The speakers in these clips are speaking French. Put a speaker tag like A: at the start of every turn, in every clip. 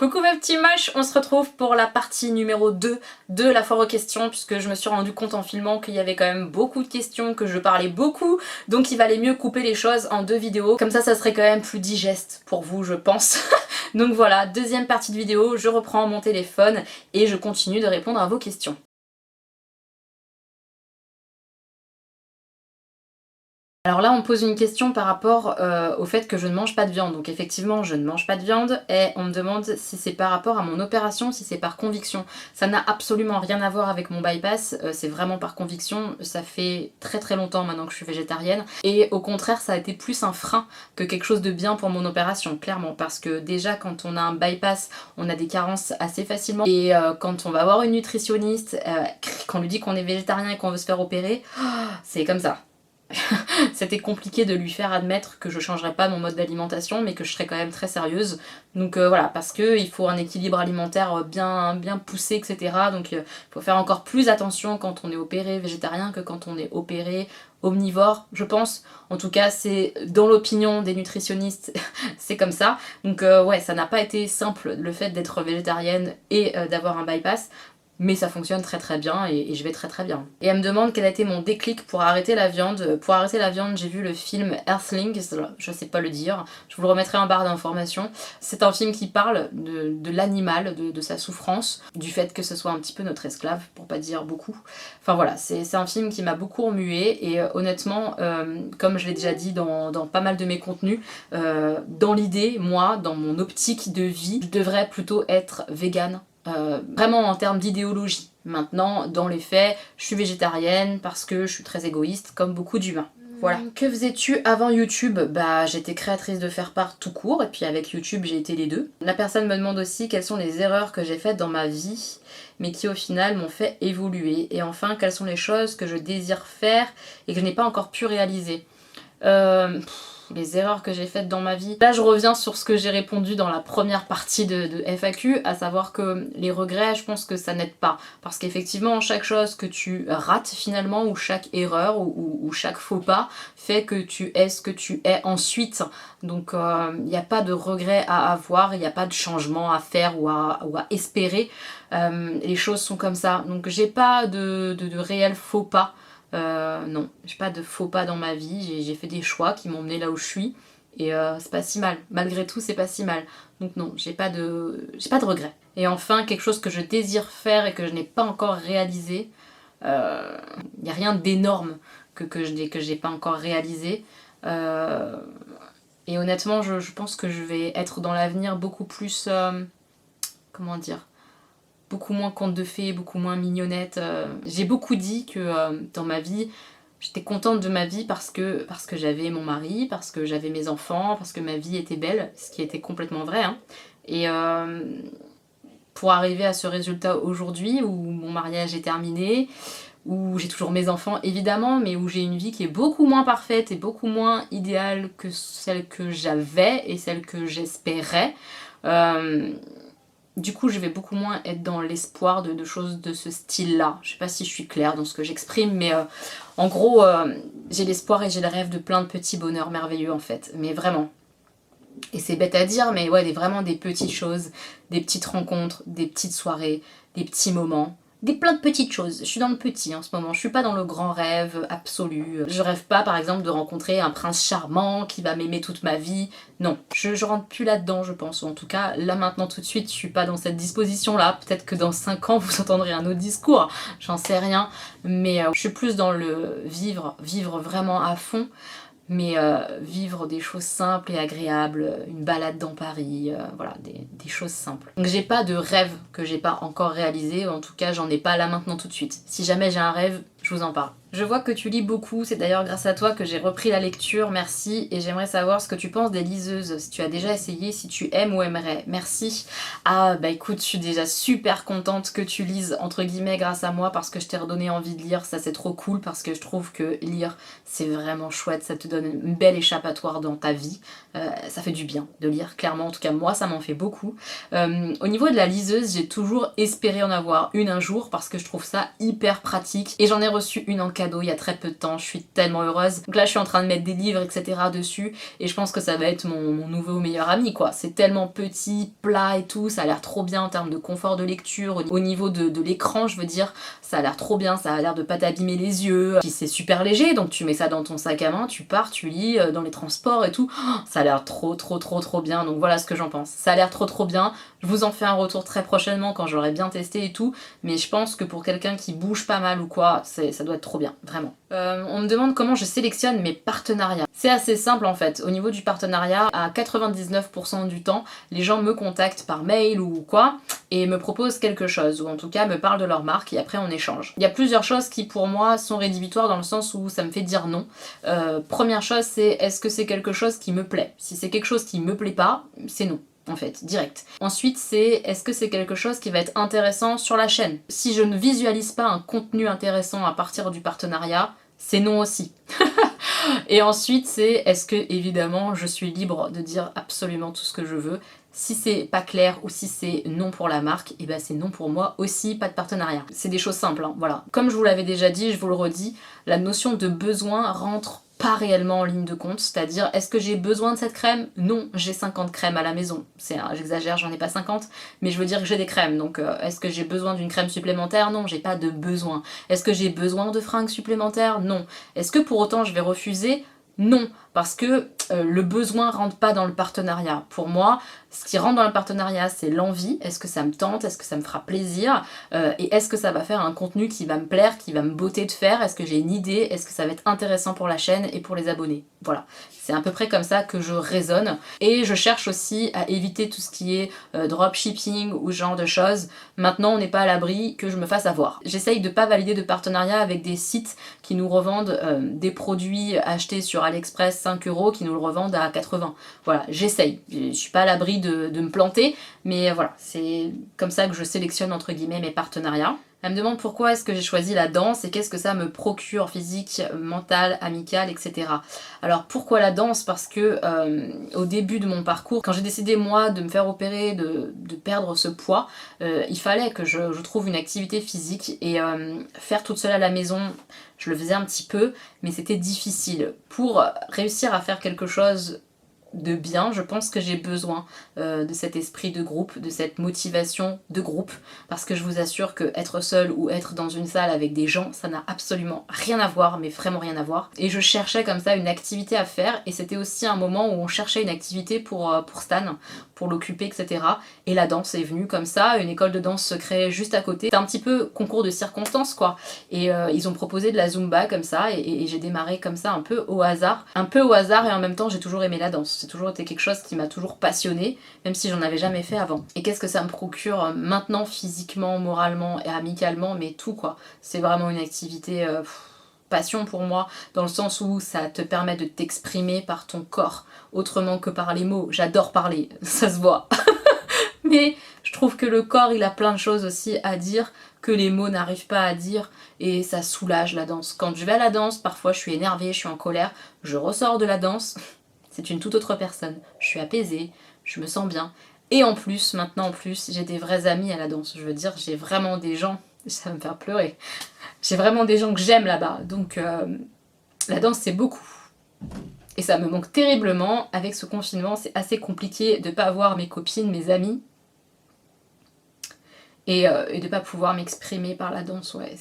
A: Coucou mes petits moches, on se retrouve pour la partie numéro 2 de la foire aux questions puisque je me suis rendu compte en filmant qu'il y avait quand même beaucoup de questions, que je parlais beaucoup, donc il valait mieux couper les choses en 2 vidéos, comme ça serait quand même plus digeste pour vous je pense. Donc voilà, deuxième partie de vidéo, je reprends mon téléphone et je continue de répondre à vos questions. Alors là on me pose une question par rapport au fait que je ne mange pas de viande, donc effectivement je ne mange pas de viande et on me demande si c'est par rapport à mon opération, si c'est par conviction. Ça n'a absolument rien à voir avec mon bypass, c'est vraiment par conviction, ça fait très longtemps maintenant que je suis végétarienne et au contraire ça a été plus un frein que quelque chose de bien pour mon opération, clairement, parce que déjà quand on a un bypass on a des carences assez facilement et quand on va voir une nutritionniste, qu'on lui dit qu'on est végétarien et qu'on veut se faire opérer, c'est comme ça. C'était compliqué de lui faire admettre que je changerais pas mon mode d'alimentation mais que je serais quand même très sérieuse. Donc voilà, parce qu'il faut un équilibre alimentaire bien poussé, etc. Donc il faut faire encore plus attention quand on est opéré végétarien que quand on est opéré omnivore, je pense. En tout cas, c'est dans l'opinion des nutritionnistes, c'est comme ça. Donc ouais, ça n'a pas été simple le fait d'être végétarienne et d'avoir un bypass. Mais ça fonctionne très bien et je vais très bien. Et elle me demande quel a été mon déclic pour arrêter la viande. Pour arrêter la viande, j'ai vu le film Earthlings, je sais pas le dire, je vous le remettrai en barre d'informations. C'est un film qui parle de l'animal, de sa souffrance, du fait que ce soit un petit peu notre esclave, pour pas dire beaucoup. Enfin voilà, c'est un film qui m'a beaucoup remuée et honnêtement, comme je l'ai déjà dit dans pas mal de mes contenus, dans l'idée, moi, dans mon optique de vie, je devrais plutôt être végane. Vraiment en termes d'idéologie. Maintenant, dans les faits, je suis végétarienne parce que je suis très égoïste, comme beaucoup d'humains. Voilà. Que faisais-tu avant YouTube? Bah j'étais créatrice de faire part tout court, et puis avec YouTube j'ai été les deux. La personne me demande aussi quelles sont les erreurs que j'ai faites dans ma vie, mais qui au final m'ont fait évoluer. Et enfin, quelles sont les choses que je désire faire et que je n'ai pas encore pu réaliser. Les erreurs que j'ai faites dans ma vie. Là je reviens sur ce que j'ai répondu dans la première partie de FAQ, à savoir que les regrets, je pense que ça n'aide pas. Parce qu'effectivement chaque chose que tu rates finalement, ou chaque erreur, ou chaque faux pas, fait que tu es ce que tu es ensuite. Donc il n'y a pas de regret à avoir, il n'y a pas de changement à faire ou à espérer. Les choses sont comme ça. Donc j'ai pas de réels faux pas. Non, j'ai pas de faux pas dans ma vie, j'ai fait des choix qui m'ont mené là où je suis et c'est pas si mal, malgré tout c'est pas si mal. Donc non, j'ai pas de regrets. Et enfin, quelque chose que je désire faire et que je n'ai pas encore réalisé, y a rien d'énorme que j'ai pas encore réalisé. Et honnêtement, je pense que je vais être dans l'avenir beaucoup plus, comment dire, beaucoup moins conte de fées, beaucoup moins mignonnette. J'ai beaucoup dit que dans ma vie, j'étais contente de ma vie parce que j'avais mon mari, parce que j'avais mes enfants, parce que ma vie était belle, ce qui était complètement vrai. Hein. Et pour arriver à ce résultat aujourd'hui, où mon mariage est terminé, où j'ai toujours mes enfants évidemment, mais où j'ai une vie qui est beaucoup moins parfaite et beaucoup moins idéale que celle que j'avais et celle que j'espérais, du coup je vais beaucoup moins être dans l'espoir de choses de ce style-là. Je sais pas si je suis claire dans ce que j'exprime, mais en gros j'ai l'espoir et j'ai le rêve de plein de petits bonheurs merveilleux en fait, mais vraiment. Et c'est bête à dire, mais ouais, vraiment des petites choses, des petites rencontres, des petites soirées, des petits moments. Plein de petites choses. Je suis dans le petit en ce moment, je suis pas dans le grand rêve absolu. Je rêve pas par exemple de rencontrer un prince charmant qui va m'aimer toute ma vie. Non, je rentre plus là-dedans je pense. Ou en tout cas, là maintenant tout de suite, je suis pas dans cette disposition-là. Peut-être que dans 5 ans vous entendrez un autre discours, j'en sais rien. Mais je suis plus dans le vivre vraiment à fond. Mais vivre des choses simples et agréables, une balade dans Paris, voilà, des choses simples. Donc j'ai pas de rêve que j'ai pas encore réalisé, en tout cas j'en ai pas là maintenant tout de suite. Si jamais j'ai un rêve, je vous en parle. Je vois que tu lis beaucoup, c'est d'ailleurs grâce à toi que j'ai repris la lecture, merci, et j'aimerais savoir ce que tu penses des liseuses, si tu as déjà essayé, si tu aimes ou aimerais, merci. Ah bah écoute, je suis déjà super contente que tu lises, entre guillemets, grâce à moi, parce que je t'ai redonné envie de lire, ça c'est trop cool, parce que je trouve que lire c'est vraiment chouette, ça te donne une belle échappatoire dans ta vie, ça fait du bien de lire, clairement, en tout cas moi ça m'en fait beaucoup. Au niveau de la liseuse, j'ai toujours espéré en avoir une un jour, parce que je trouve ça hyper pratique, et j'en ai reçu une en cadeau il y a très peu de temps, je suis tellement heureuse. Donc là je suis en train de mettre des livres etc dessus et je pense que ça va être mon nouveau meilleur ami quoi. C'est tellement petit, plat et tout, ça a l'air trop bien en termes de confort de lecture, au niveau de l'écran je veux dire, ça a l'air trop bien, ça a l'air de pas t'abîmer les yeux, puis c'est super léger donc tu mets ça dans ton sac à main, tu pars, tu lis dans les transports et tout, oh, ça a l'air trop bien, donc voilà ce que j'en pense. Ça a l'air trop bien, je vous en fais un retour très prochainement quand j'aurai bien testé et tout, mais je pense que pour quelqu'un qui bouge pas mal ou quoi, ça doit être trop bien, vraiment. On me demande comment je sélectionne mes partenariats. C'est assez simple en fait, au niveau du partenariat, à 99% du temps, les gens me contactent par mail ou quoi, et me proposent quelque chose, ou en tout cas me parlent de leur marque, et après on échange. Il y a plusieurs choses qui pour moi sont rédhibitoires dans le sens où ça me fait dire non. Première chose c'est, est-ce que c'est quelque chose qui me plaît? Si c'est quelque chose qui me plaît pas, c'est non. En fait, direct. Ensuite, c'est est-ce que c'est quelque chose qui va être intéressant sur la chaîne? Si je ne visualise pas un contenu intéressant à partir du partenariat, c'est non aussi. Et ensuite, c'est est-ce que, évidemment, je suis libre de dire absolument tout ce que je veux. Si c'est pas clair ou si c'est non pour la marque, et ben c'est non pour moi aussi, pas de partenariat. C'est des choses simples, hein, voilà. Comme je vous l'avais déjà dit, je vous le redis, la notion de besoin rentre pas réellement en ligne de compte, c'est-à-dire est-ce que j'ai besoin de cette crème? Non, j'ai 50 crèmes à la maison. J'exagère, j'en ai pas 50, mais je veux dire que j'ai des crèmes, donc est-ce que j'ai besoin d'une crème supplémentaire? Non, j'ai pas de besoin. Est-ce que j'ai besoin de fringues supplémentaires? Non. Est-ce que pour autant je vais refuser? Non, parce que le besoin rentre pas dans le partenariat. Pour moi, ce qui rentre dans le partenariat, c'est l'envie. Est-ce que ça me tente? Est-ce que ça me fera plaisir? Et est-ce que ça va faire un contenu qui va me plaire, qui va me botter de faire? Est-ce que j'ai une idée? Est-ce que ça va être intéressant pour la chaîne et pour les abonnés? Voilà, c'est à peu près comme ça que je raisonne. Et je cherche aussi à éviter tout ce qui est dropshipping ou ce genre de choses. Maintenant, on n'est pas à l'abri que je me fasse avoir. J'essaye de pas valider de partenariat avec des sites qui nous revendent des produits achetés sur AliExpress 5 € qui nous le revendent à 80. Voilà, j'essaye. Je suis pas à l'abri de me planter, mais voilà, c'est comme ça que je sélectionne entre guillemets mes partenariats. Elle me demande pourquoi est-ce que j'ai choisi la danse et qu'est-ce que ça me procure physique, mental, amical, etc. Alors pourquoi la danse? Parce que au début de mon parcours, quand j'ai décidé moi de me faire opérer, de perdre ce poids, il fallait que je trouve une activité physique et faire toute seule à la maison, je le faisais un petit peu, mais c'était difficile. Pour réussir à faire quelque chose de bien, je pense que j'ai besoin de cet esprit de groupe, de cette motivation de groupe, parce que je vous assure que être seul ou être dans une salle avec des gens, ça n'a absolument rien à voir, mais vraiment rien à voir. Et je cherchais comme ça une activité à faire, et c'était aussi un moment où on cherchait une activité pour Stan, pour l'occuper, etc. Et la danse est venue comme ça, une école de danse se crée juste à côté. C'était un petit peu concours de circonstances quoi, et ils ont proposé de la Zumba comme ça, et j'ai démarré comme ça un peu au hasard. Un peu au hasard, et en même temps j'ai toujours aimé la danse. C'est toujours été quelque chose qui m'a toujours passionnée, même si j'en avais jamais fait avant. Et qu'est-ce que ça me procure maintenant, physiquement, moralement et amicalement, mais tout quoi. C'est vraiment une activité passion pour moi, dans le sens où ça te permet de t'exprimer par ton corps, autrement que par les mots. J'adore parler, ça se voit. Mais je trouve que le corps, il a plein de choses aussi à dire, que les mots n'arrivent pas à dire, et ça soulage la danse. Quand je vais à la danse, parfois je suis énervée, je suis en colère, je ressors de la danse, c'est une toute autre personne. Je suis apaisée, je me sens bien. Et en plus, maintenant en plus, j'ai des vrais amis à la danse. Je veux dire, j'ai vraiment des gens, ça va me faire pleurer, j'ai vraiment des gens que j'aime là-bas. Donc la danse, c'est beaucoup. Et ça me manque terriblement. Avec ce confinement, c'est assez compliqué de pas voir mes copines, mes amis. Et de pas pouvoir m'exprimer par la danse, ouais,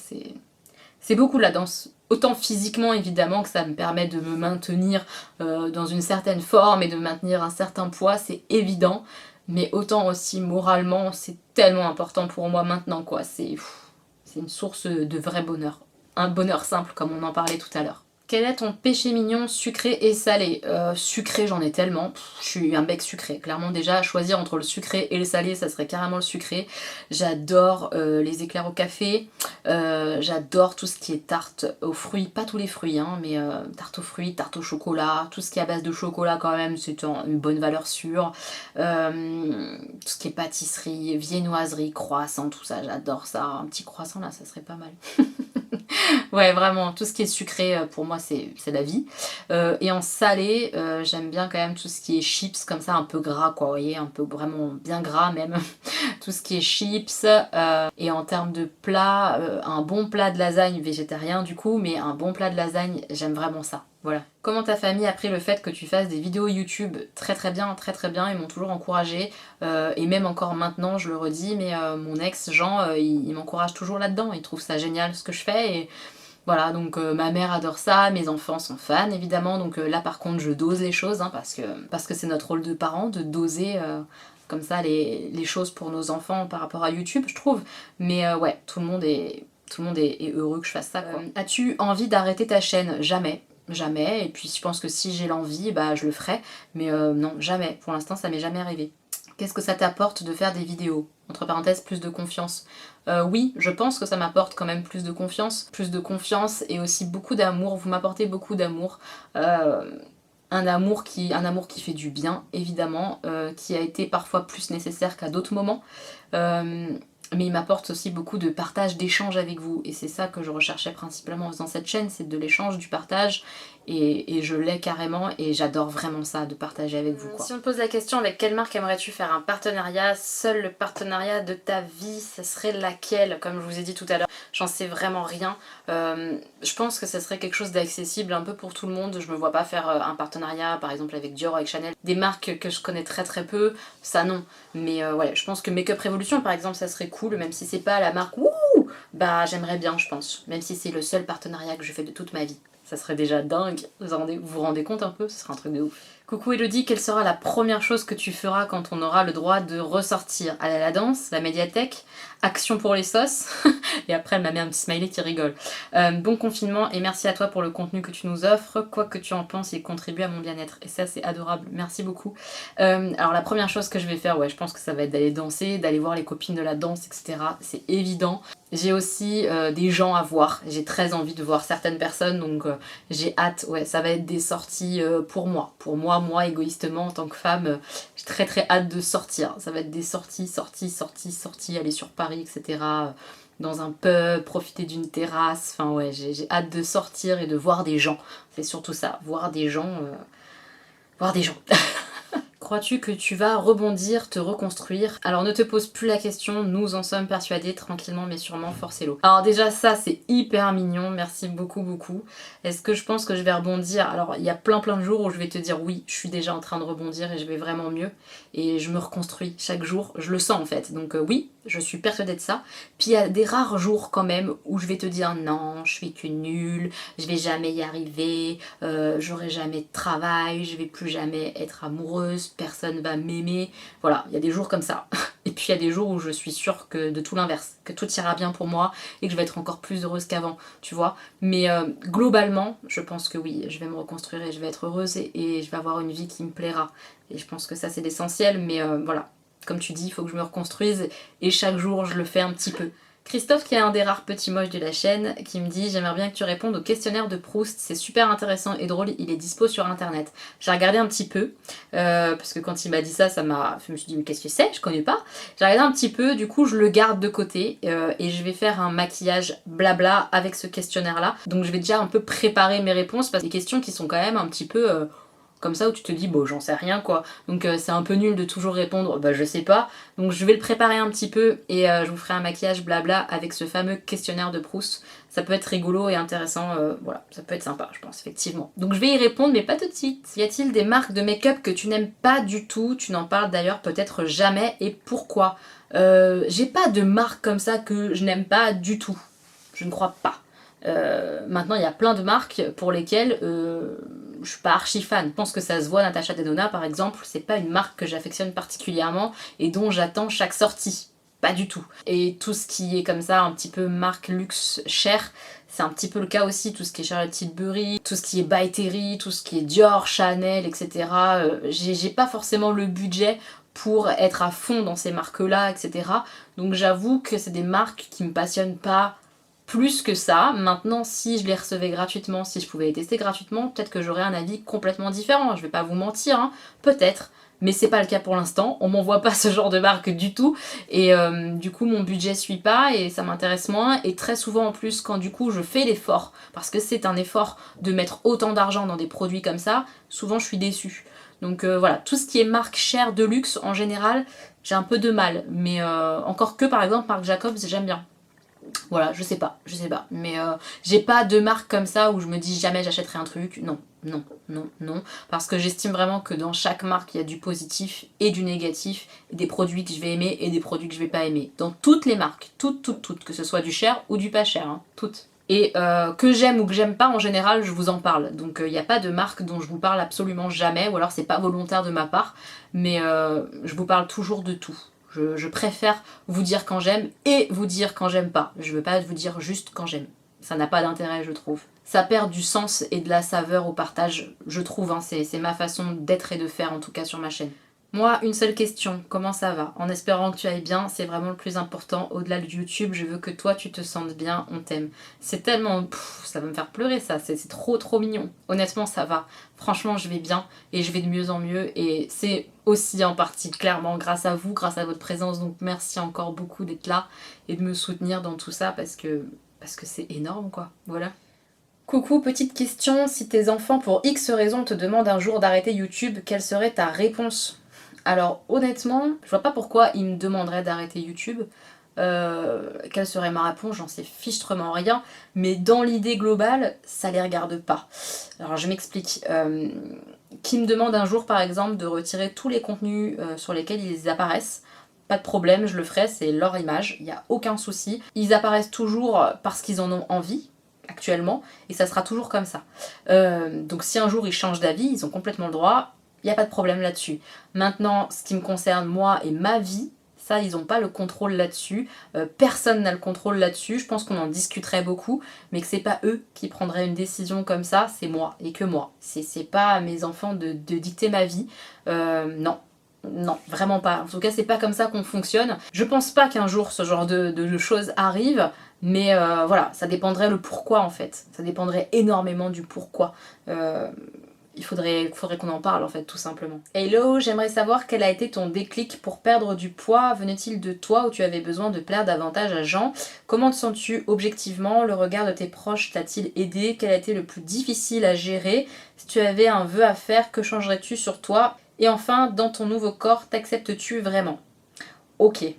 A: c'est beaucoup la danse. Autant physiquement évidemment que ça me permet de me maintenir dans une certaine forme et de maintenir un certain poids, c'est évident, mais autant aussi moralement, c'est tellement important pour moi maintenant quoi, c'est une source de vrai bonheur. Un bonheur simple comme on en parlait tout à l'heure. Quel est ton péché mignon sucré et salé? Sucré, j'en ai tellement. Je suis un bec sucré. Clairement, déjà, à choisir entre le sucré et le salé, ça serait carrément le sucré. J'adore les éclairs au café. J'adore tout ce qui est tarte aux fruits. Pas tous les fruits, hein, mais tarte aux fruits, tarte au chocolat. Tout ce qui est à base de chocolat, quand même, c'est une bonne valeur sûre. Tout ce qui est pâtisserie, viennoiserie, croissant, tout ça, j'adore ça. Un petit croissant, là, ça serait pas mal. Ouais, vraiment, tout ce qui est sucré, pour moi, c'est la vie. Et en salé, j'aime bien quand même tout ce qui est chips, comme ça, un peu gras, quoi, vous voyez? Un peu vraiment bien gras même. Tout ce qui est chips. Et en termes de plat, un bon plat de lasagne végétarien du coup, mais un bon plat de lasagne, j'aime vraiment ça. Voilà. Comment ta famille a pris le fait que tu fasses des vidéos YouTube? Très très bien, très très bien, ils m'ont toujours encouragée. Et même encore maintenant, je le redis, mais mon ex Jean, il m'encourage toujours là-dedans, il trouve ça génial ce que je fais. Et voilà, donc ma mère adore ça, mes enfants sont fans évidemment, donc là par contre je dose les choses, hein, parce que c'est notre rôle de parent de doser comme ça les choses pour nos enfants par rapport à YouTube, je trouve. Mais ouais, tout le monde est heureux que je fasse ça, quoi. As-tu envie d'arrêter ta chaîne? Jamais. Jamais, et puis je pense que si j'ai l'envie, bah je le ferai, mais non, jamais, pour l'instant ça m'est jamais arrivé. Qu'est-ce que ça t'apporte de faire des vidéos? Entre parenthèses, plus de confiance. Oui, je pense que ça m'apporte quand même plus de confiance et aussi beaucoup d'amour. Vous m'apportez beaucoup d'amour. Un amour qui fait du bien, évidemment, qui a été parfois plus nécessaire qu'à d'autres moments. Mais il m'apporte aussi beaucoup de partage, d'échange avec vous. Et c'est ça que je recherchais principalement en faisant cette chaîne, c'est de l'échange, du partage. Et je l'ai carrément et j'adore vraiment ça, de partager avec vous, quoi. Si on te pose la question avec quelle marque aimerais-tu faire un partenariat, seul le partenariat de ta vie, ce serait laquelle? Comme je vous ai dit tout à l'heure, j'en sais vraiment rien. Je pense que ça serait quelque chose d'accessible un peu pour tout le monde. Je me vois pas faire un partenariat par exemple avec Dior, avec Chanel. Des marques que je connais très très peu, ça non. Mais ouais, je pense que Make Up Revolution par exemple, ça serait cool, même si c'est pas la marque wouh, bah j'aimerais bien, je pense. Même si c'est le seul partenariat que je fais de toute ma vie. Ça serait déjà dingue, vous rendez compte un peu? Ce serait un truc de ouf. Coucou Elodie, quelle sera la première chose que tu feras quand on aura le droit de ressortir? Aller à la danse, la médiathèque, action pour les sauces? Et après elle m'a mis un petit smiley qui rigole. Bon confinement et merci à toi pour le contenu que tu nous offres. Quoi que tu en penses, il contribue à mon bien-être. Et ça c'est adorable, merci beaucoup. Alors la première chose que je vais faire, ouais, je pense que ça va être d'aller danser, d'aller voir les copines de la danse, etc. C'est évident. J'ai aussi des gens à voir, j'ai très envie de voir certaines personnes, donc j'ai hâte, ouais, ça va être des sorties pour moi égoïstement en tant que femme, j'ai très très hâte de sortir, ça va être des sorties, aller sur Paris, etc., dans un pub, profiter d'une terrasse, enfin ouais, j'ai hâte de sortir et de voir des gens, c'est surtout ça, voir des gens, voir des gens. Crois-tu que tu vas rebondir, te reconstruire? Alors ne te pose plus la question, nous en sommes persuadés, tranquillement mais sûrement, forcez-le. Alors déjà ça c'est hyper mignon, merci beaucoup beaucoup. Est-ce que je pense que je vais rebondir? Alors il y a plein de jours où je vais te dire oui, je suis déjà en train de rebondir et je vais vraiment mieux. Et je me reconstruis chaque jour, je le sens en fait. Donc oui, je suis persuadée de ça. Puis il y a des rares jours quand même où je vais te dire non, je suis qu'une nulle, je vais jamais y arriver, j'aurai jamais de travail, je vais plus jamais être amoureuse, personne va m'aimer. Voilà, il y a des jours comme ça. Et puis il y a des jours où je suis sûre que de tout l'inverse, que tout ira bien pour moi et que je vais être encore plus heureuse qu'avant, tu vois. Mais globalement, je pense que oui, je vais me reconstruire et je vais être heureuse et je vais avoir une vie qui me plaira. Et je pense que ça c'est l'essentiel, mais voilà. Comme tu dis, il faut que je me reconstruise et chaque jour je le fais un petit peu. Christophe, qui est un des rares petits moches de la chaîne, qui me dit « J'aimerais bien que tu répondes au questionnaire de Proust, c'est super intéressant et drôle, il est dispo sur internet. » J'ai regardé un petit peu, parce que quand il m'a dit ça, je me suis dit « Mais qu'est-ce que c'est? Je connais pas. » J'ai regardé un petit peu, du coup je le garde de côté, et je vais faire un maquillage blabla avec ce questionnaire-là. Donc je vais déjà un peu préparer mes réponses, parce que des questions qui sont quand même un petit peu... comme ça où tu te dis bon j'en sais rien quoi, donc c'est un peu nul de toujours répondre bah je sais pas, donc je vais le préparer un petit peu et je vous ferai un maquillage blabla avec ce fameux questionnaire de Proust. Ça peut être rigolo et intéressant, voilà, ça peut être sympa je pense effectivement. Donc je vais y répondre mais pas tout de suite. Y a-t-il des marques de make-up que tu n'aimes pas du tout? Tu n'en parles d'ailleurs peut-être jamais, et pourquoi? J'ai pas de marque comme ça que je n'aime pas du tout, je ne crois pas. Maintenant il y a plein de marques pour lesquelles je suis pas archi fan. Je pense que ça se voit, Natasha Denona par exemple, c'est pas une marque que j'affectionne particulièrement et dont j'attends chaque sortie. Pas du tout. Et tout ce qui est comme ça, un petit peu marque luxe cher, c'est un petit peu le cas aussi, tout ce qui est Charlotte Tilbury, tout ce qui est By Terry, tout ce qui est Dior, Chanel, etc. J'ai pas forcément le budget pour être à fond dans ces marques-là, etc. Donc j'avoue que c'est des marques qui me passionnent pas plus que ça. Maintenant, si je les recevais gratuitement, si je pouvais les tester gratuitement, peut-être que j'aurais un avis complètement différent, je vais pas vous mentir, hein, peut-être. mais c'est pas le cas pour l'instant, on m'envoie pas ce genre de marque du tout, et du coup mon budget suit pas et ça m'intéresse moins, et très souvent en plus quand du coup je fais l'effort, parce que c'est un effort de mettre autant d'argent dans des produits comme ça, souvent je suis déçue. Donc voilà, tout ce qui est marque chère de luxe en général, j'ai un peu de mal, mais encore que par exemple Marc Jacobs j'aime bien. Voilà, je sais pas, mais j'ai pas de marque comme ça où je me dis jamais j'achèterai un truc, non, non, non, non, parce que j'estime vraiment que dans chaque marque il y a du positif et du négatif, et des produits que je vais aimer et des produits que je vais pas aimer, dans toutes les marques, toutes, que ce soit du cher ou du pas cher, hein, toutes. Et que j'aime ou que j'aime pas, en général, je vous en parle. Donc il n'y a pas de marque dont je vous parle absolument jamais, ou alors c'est pas volontaire de ma part, mais je vous parle toujours de tout. Je préfère vous dire quand j'aime et vous dire quand j'aime pas. Je veux pas vous dire juste quand j'aime. Ça n'a pas d'intérêt, je trouve. Ça perd du sens et de la saveur au partage, je trouve. Hein. C'est ma façon d'être et de faire, en tout cas sur ma chaîne. Moi, une seule question, comment ça va? En espérant que tu ailles bien, c'est vraiment le plus important. Au-delà de YouTube, je veux que toi tu te sentes bien, on t'aime. C'est tellement... ça va me faire pleurer ça, c'est trop mignon. Honnêtement, ça va. Franchement, je vais bien et je vais de mieux en mieux. Et c'est aussi en partie, clairement, grâce à vous, grâce à votre présence. Donc merci encore beaucoup d'être là et de me soutenir dans tout ça parce que c'est énorme quoi. Voilà. Coucou, petite question, si tes enfants pour X raisons te demandent un jour d'arrêter YouTube, quelle serait ta réponse? Alors honnêtement, je vois pas pourquoi ils me demanderaient d'arrêter YouTube. Quelle serait ma réponse? J'en sais fichtrement rien. Mais dans l'idée globale, ça les regarde pas. Alors je m'explique. Qui me demande un jour par exemple de retirer tous les contenus sur lesquels ils apparaissent, pas de problème, je le ferai, c'est leur image, il n'y a aucun souci. Ils apparaissent toujours parce qu'ils en ont envie, actuellement, et ça sera toujours comme ça. Donc si un jour ils changent d'avis, ils ont complètement le droit, il n'y a pas de problème là-dessus. Maintenant, ce qui me concerne moi et ma vie, ça ils n'ont pas le contrôle là-dessus, personne n'a le contrôle là-dessus, je pense qu'on en discuterait beaucoup, mais que c'est pas eux qui prendraient une décision comme ça, c'est moi, et que moi. C'est pas à mes enfants de dicter ma vie, non. Non, vraiment pas. En tout cas, c'est pas comme ça qu'on fonctionne. Je pense pas qu'un jour ce genre de choses arrive, mais voilà, ça dépendrait le pourquoi en fait. Ça dépendrait énormément du pourquoi. Il faudrait qu'on en parle en fait, tout simplement. Hello, j'aimerais savoir quel a été ton déclic pour perdre du poids. Venait-il de toi ou tu avais besoin de plaire davantage à Jean? Comment te sens-tu objectivement? Le regard de tes proches t'a-t-il aidé? Quel a été le plus difficile à gérer? Si tu avais un vœu à faire, que changerais-tu sur toi? Et enfin, dans ton nouveau corps, t'acceptes-tu vraiment? Ok. Il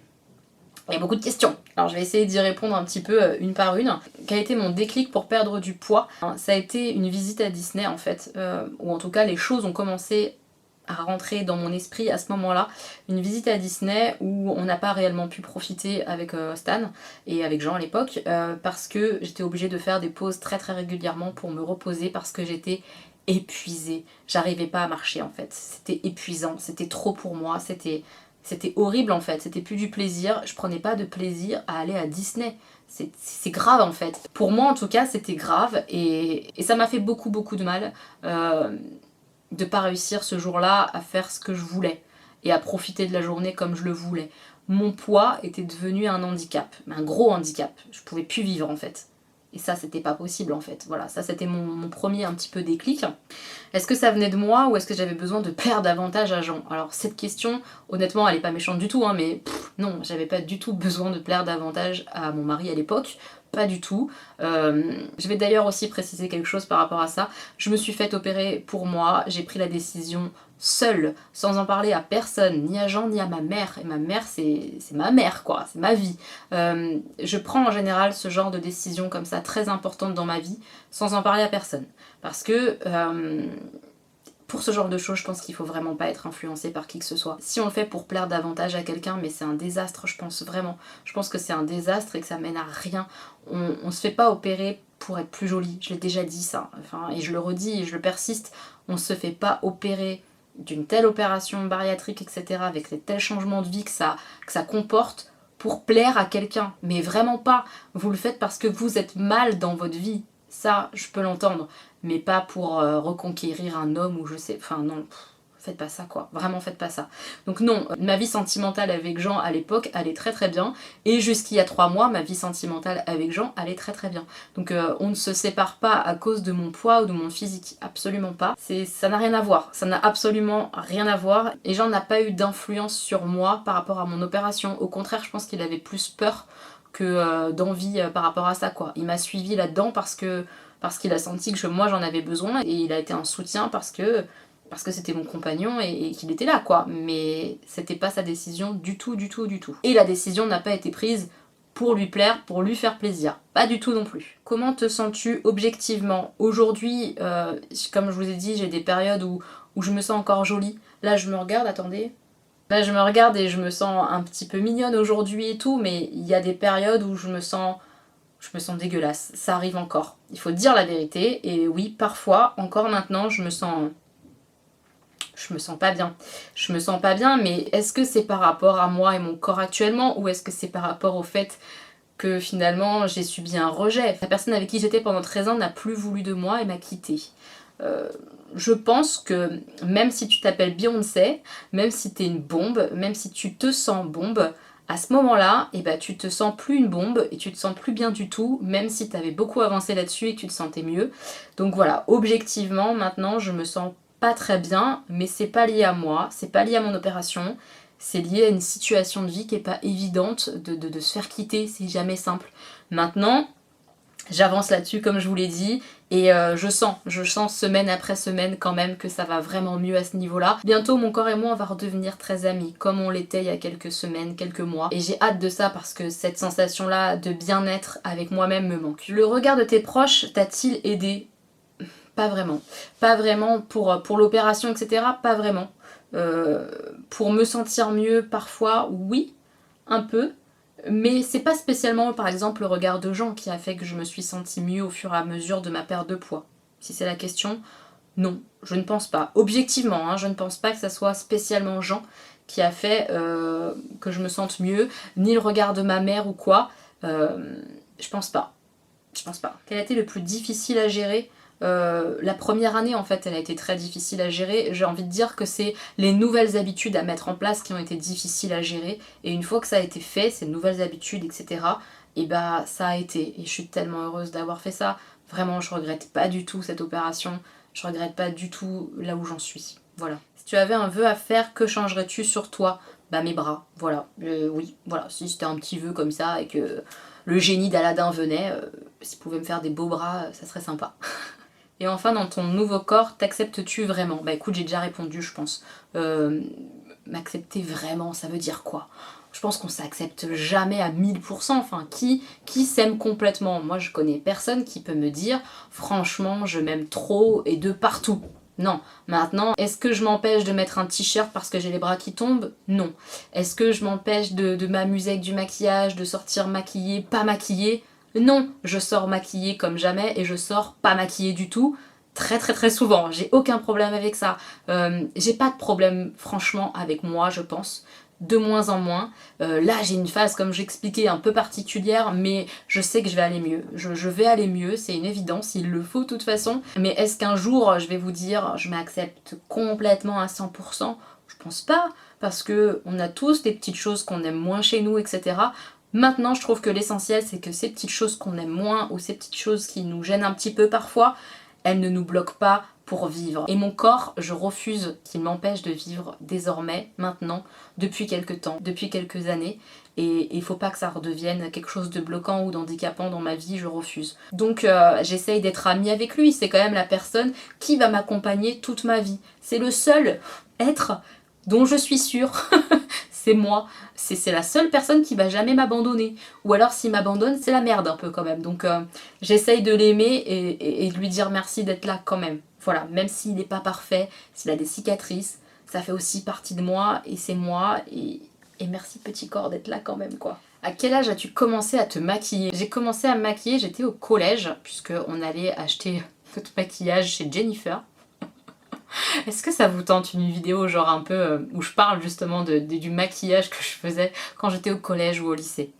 A: y a beaucoup de questions. Alors je vais essayer d'y répondre un petit peu une par une. Quel a été mon déclic pour perdre du poids? Ça a été une visite à Disney en fait, ou en tout cas les choses ont commencé à rentrer dans mon esprit à ce moment-là. Une visite à Disney où on n'a pas réellement pu profiter avec Stan et avec Jean à l'époque, parce que j'étais obligée de faire des pauses très régulièrement pour me reposer parce que j'étais épuisée. J'arrivais pas à marcher en fait. C'était épuisant, c'était trop pour moi, c'était horrible en fait, c'était plus du plaisir, je prenais pas de plaisir à aller à Disney. C'est grave en fait. Pour moi en tout cas c'était grave et ça m'a fait beaucoup de mal de pas réussir ce jour-là à faire ce que je voulais et à profiter de la journée comme je le voulais. Mon poids était devenu un handicap, un gros handicap. Je pouvais plus vivre en fait. Et ça, c'était pas possible en fait. Voilà, ça c'était mon premier un petit peu déclic. Est-ce que ça venait de moi ou est-ce que j'avais besoin de plaire davantage à Jean? Alors cette question, honnêtement, elle est pas méchante du tout, hein, mais non, j'avais pas du tout besoin de plaire davantage à mon mari à l'époque. Pas du tout. Je vais d'ailleurs aussi préciser quelque chose par rapport à ça. Je me suis fait opérer pour moi, j'ai pris la décision seule, sans en parler à personne, ni à Jean ni à ma mère. Et ma mère, c'est ma mère, quoi, c'est ma vie. Je prends en général ce genre de décision comme ça, très importante dans ma vie, sans en parler à personne. Parce que pour ce genre de choses, je pense qu'il faut vraiment pas être influencé par qui que ce soit. Si on le fait pour plaire davantage à quelqu'un, mais c'est un désastre, je pense vraiment. Je pense que c'est un désastre et que ça mène à rien. On se fait pas opérer pour être plus jolie, je l'ai déjà dit ça, enfin, et je le redis et je le persiste, on se fait pas opérer d'une telle opération bariatrique, etc., avec les tels changements de vie que ça comporte pour plaire à quelqu'un. Mais vraiment pas. Vous le faites parce que vous êtes mal dans votre vie. Ça, je peux l'entendre. Mais pas pour reconquérir un homme ou je sais... Enfin non, faites pas ça quoi, vraiment faites pas ça. Donc non, ma vie sentimentale avec Jean à l'époque allait très très bien, et jusqu'il y a 3 mois, ma vie sentimentale avec Jean allait très très bien. Donc on ne se sépare pas à cause de mon poids ou de mon physique, absolument pas. Ça n'a rien à voir, ça n'a absolument rien à voir, et Jean n'a pas eu d'influence sur moi par rapport à mon opération. Au contraire, je pense qu'il avait plus peur que d'envie par rapport à ça quoi. Il m'a suivi là-dedans parce qu'il a senti que moi j'en avais besoin, et il a été un soutien parce que c'était mon compagnon et qu'il était là quoi. Mais c'était pas sa décision du tout, du tout, du tout. Et la décision n'a pas été prise pour lui plaire, pour lui faire plaisir. Pas du tout non plus. Comment te sens-tu objectivement? Aujourd'hui, comme je vous ai dit, j'ai des périodes où je me sens encore jolie. Là je me regarde, attendez. Là je me regarde et je me sens un petit peu mignonne aujourd'hui et tout, mais il y a des périodes où je me sens dégueulasse. Ça arrive encore. Il faut dire la vérité, et oui, parfois, encore maintenant, je me sens pas bien. Je me sens pas bien, mais est-ce que c'est par rapport à moi et mon corps actuellement, ou est-ce que c'est par rapport au fait que finalement j'ai subi un rejet? La personne avec qui j'étais pendant 13 ans n'a plus voulu de moi et m'a quittée. Je pense que même si tu t'appelles Beyoncé, même si t'es une bombe, même si tu te sens bombe, à ce moment-là, eh ben, tu te sens plus une bombe et tu te sens plus bien du tout, même si tu avais beaucoup avancé là-dessus et que tu te sentais mieux. Donc voilà, objectivement, maintenant, je me sens pas très bien, mais c'est pas lié à moi, c'est pas lié à mon opération, c'est lié à une situation de vie qui est pas évidente de se faire quitter, c'est jamais simple. Maintenant, j'avance là-dessus comme je vous l'ai dit, et je sens semaine après semaine quand même que ça va vraiment mieux à ce niveau-là. Bientôt mon corps et moi on va redevenir très amis, comme on l'était il y a quelques semaines, quelques mois, et j'ai hâte de ça parce que cette sensation-là de bien-être avec moi-même me manque. Le regard de tes proches t'a-t-il aidé? Pas vraiment. Pas vraiment pour l'opération, etc. Pas vraiment. Pour me sentir mieux parfois, oui, un peu. Mais c'est pas spécialement, par exemple, le regard de Jean qui a fait que je me suis sentie mieux au fur et à mesure de ma perte de poids. Si c'est la question, non, je ne pense pas. Objectivement, hein, je ne pense pas que ça soit spécialement Jean qui a fait que je me sente mieux, ni le regard de ma mère ou quoi. Je pense pas. Je pense pas. Quel a été le plus difficile à gérer? La première année en fait elle a été très difficile à gérer. J'ai envie de dire que c'est les nouvelles habitudes à mettre en place qui ont été difficiles à gérer, et une fois que ça a été fait, ces nouvelles habitudes etc, et bah ça a été, et je suis tellement heureuse d'avoir fait ça. Vraiment je regrette pas du tout cette opération, je regrette pas du tout là où j'en suis. Voilà. Si tu avais un vœu à faire, que changerais-tu sur toi? Bah mes bras, voilà. Oui, voilà, si c'était un petit vœu comme ça et que le génie d'Aladin venait, s'il pouvait me faire des beaux bras, ça serait sympa. Et enfin, dans ton nouveau corps, t'acceptes-tu vraiment? Bah écoute, j'ai déjà répondu, je pense. M'accepter vraiment, ça veut dire quoi? Je pense qu'on s'accepte jamais à 1000%. Enfin, qui s'aime complètement? Moi, je connais personne qui peut me dire « Franchement, je m'aime trop et de partout ». Non. Maintenant, est-ce que je m'empêche de mettre un t-shirt parce que j'ai les bras qui tombent? Non. Est-ce que je m'empêche de m'amuser avec du maquillage, de sortir maquillée, pas maquillée? Non, je sors maquillée comme jamais et je sors pas maquillée du tout, très très très souvent, j'ai aucun problème avec ça. J'ai pas de problème franchement avec moi, je pense, de moins en moins. Là j'ai une phase, comme j'expliquais, un peu particulière, mais je sais que je vais aller mieux. Je vais aller mieux, c'est une évidence, il le faut de toute façon. Mais est-ce qu'un jour je vais vous dire je m'accepte complètement à 100%? Je pense pas, parce que on a tous des petites choses qu'on aime moins chez nous, etc. Maintenant, je trouve que l'essentiel, c'est que ces petites choses qu'on aime moins, ou ces petites choses qui nous gênent un petit peu parfois, elles ne nous bloquent pas pour vivre. Et mon corps, je refuse qu'il m'empêche de vivre désormais, maintenant, depuis quelques temps, depuis quelques années. Et il faut pas que ça redevienne quelque chose de bloquant ou d'handicapant dans ma vie, je refuse. Donc j'essaye d'être amie avec lui, c'est quand même la personne qui va m'accompagner toute ma vie. C'est le seul être dont je suis sûre, c'est moi. C'est la seule personne qui va jamais m'abandonner. Ou alors s'il m'abandonne, c'est la merde un peu quand même. Donc j'essaye de l'aimer et de lui dire merci d'être là quand même. Voilà, même s'il n'est pas parfait, s'il a des cicatrices, ça fait aussi partie de moi et c'est moi. Et merci petit corps d'être là quand même quoi. À quel âge as-tu commencé à te maquiller? J'ai commencé à me maquiller, j'étais au collège, puisqu'on allait acheter notre maquillage chez Jennifer. Est-ce que ça vous tente une vidéo genre un peu où je parle justement du maquillage que je faisais quand j'étais au collège ou au lycée?